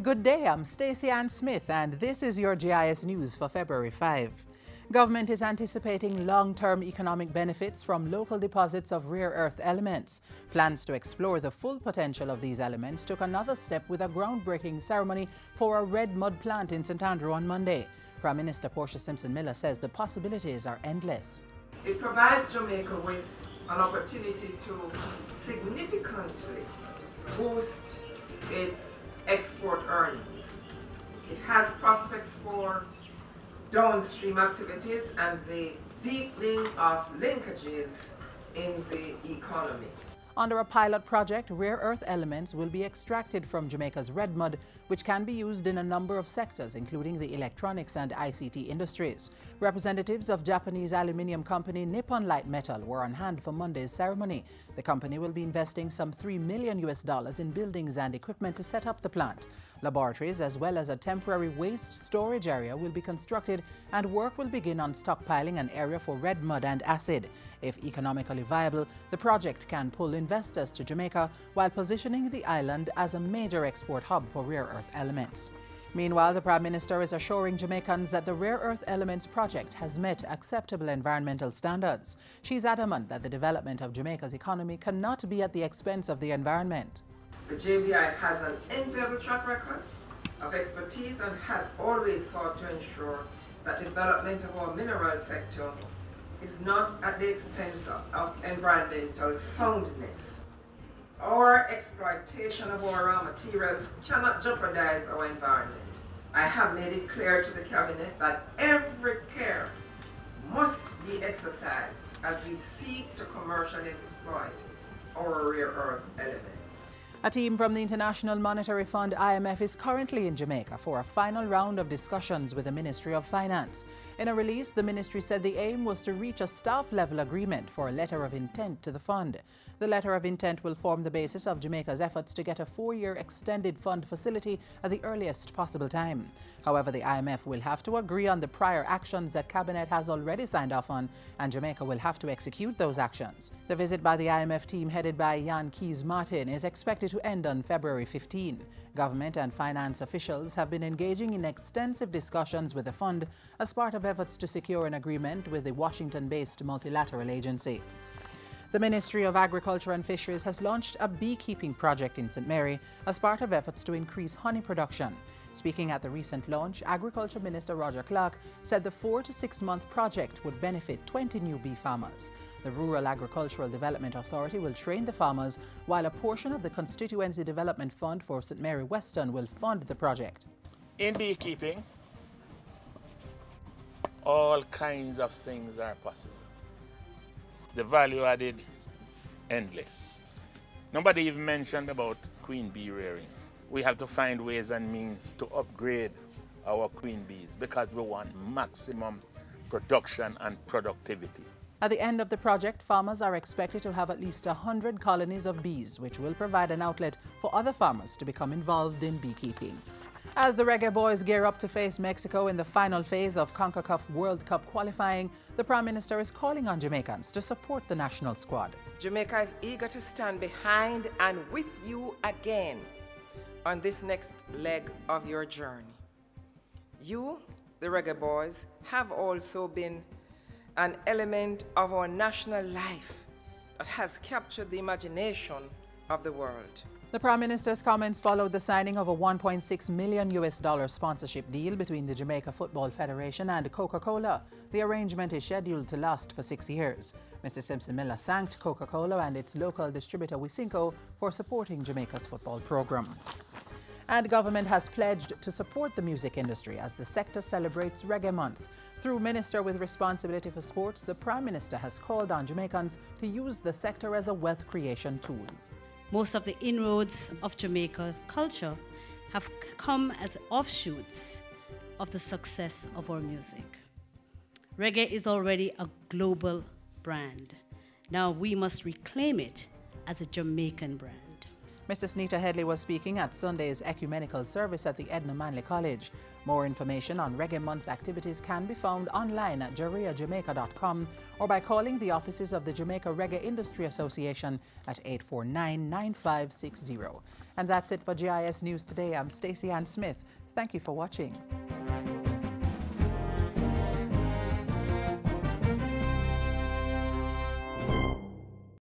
Good day, I'm Stacey Ann Smith and this is your Jis News for February 5. Government is anticipating long-term economic benefits from local deposits of rare earth elements. Plans to explore the full potential of these elements took another step with a groundbreaking ceremony for a red mud plant in St. Andrew on Monday. Prime Minister Portia Simpson-Miller says the possibilities are endless. It provides Jamaica with an opportunity to significantly boost its export earnings. It has prospects for downstream activities and the deepening of linkages in the economy. Under a pilot project, rare earth elements will be extracted from Jamaica's red mud, which can be used in a number of sectors, including the electronics and ICT industries. Representatives of Japanese aluminium company Nippon Light Metal were on hand for Monday's ceremony. The company will be investing some $3 million in buildings and equipment to set up the plant. Laboratories as well as a temporary waste storage area will be constructed and work will begin on stockpiling an area for red mud and acid. If economically viable, the project can pull investors to Jamaica while positioning the island as a major export hub for rare earth elements. Meanwhile, the Prime Minister is assuring Jamaicans that the Rare Earth Elements project has met acceptable environmental standards. She's adamant that the development of Jamaica's economy cannot be at the expense of the environment. The JBI has an enviable track record of expertise and has always sought to ensure that development of our mineral sector is not at the expense of environmental soundness. Our exploitation of our raw materials cannot jeopardize our environment. I have made it clear to the Cabinet that every care must be exercised as we seek to commercially exploit our rare earth elements. A team from the International Monetary Fund (IMF) is currently in Jamaica for a final round of discussions with the Ministry of Finance. In a release, the ministry said the aim was to reach a staff-level agreement for a letter of intent to the fund. The letter of intent will form the basis of Jamaica's efforts to get a 4-year extended fund facility at the earliest possible time. However, the IMF will have to agree on the prior actions that Cabinet has already signed off on, and Jamaica will have to execute those actions. The visit by the IMF team headed by Jan Keys Martin is expected to end on February 15. Government and finance officials have been engaging in extensive discussions with the fund as part of efforts to secure an agreement with the Washington-based multilateral agency. The Ministry of Agriculture and Fisheries has launched a beekeeping project in St. Mary as part of efforts to increase honey production. Speaking at the recent launch, Agriculture Minister Roger Clark said the 4 to 6 month project would benefit 20 new bee farmers. The Rural Agricultural Development Authority will train the farmers, while a portion of the Constituency Development Fund for St. Mary Western will fund the project. In beekeeping, all kinds of things are possible. The value added, endless. Nobody even mentioned about queen bee rearing. We have to find ways and means to upgrade our queen bees because we want maximum production and productivity. At the end of the project, farmers are expected to have at least 100 colonies of bees, which will provide an outlet for other farmers to become involved in beekeeping. As the Reggae Boyz gear up to face Mexico in the final phase of CONCACAF World Cup qualifying, the Prime Minister is calling on Jamaicans to support the national squad. Jamaica is eager to stand behind and with you again on this next leg of your journey. You, the Reggae Boyz, have also been an element of our national life that has captured the imagination of the world. The Prime Minister's comments followed the signing of a $1.6 million sponsorship deal between the Jamaica Football Federation and Coca-Cola. The arrangement is scheduled to last for 6 years. Mr. Simpson-Miller thanked Coca-Cola and its local distributor Wisinco for supporting Jamaica's football program. And government has pledged to support the music industry as the sector celebrates Reggae Month. Through Minister with Responsibility for Sports, the Prime Minister has called on Jamaicans to use the sector as a wealth creation tool. Most of the inroads of Jamaica culture have come as offshoots of the success of our music. Reggae is already a global brand. Now we must reclaim it as a Jamaican brand. Mrs. Nita Headley was speaking at Sunday's ecumenical service at the Edna Manley College. More information on Reggae Month activities can be found online at jariajamaica.com or by calling the offices of the Jamaica Reggae Industry Association at 849-9560. And that's it for GIS News Today. I'm Stacey Ann Smith. Thank you for watching.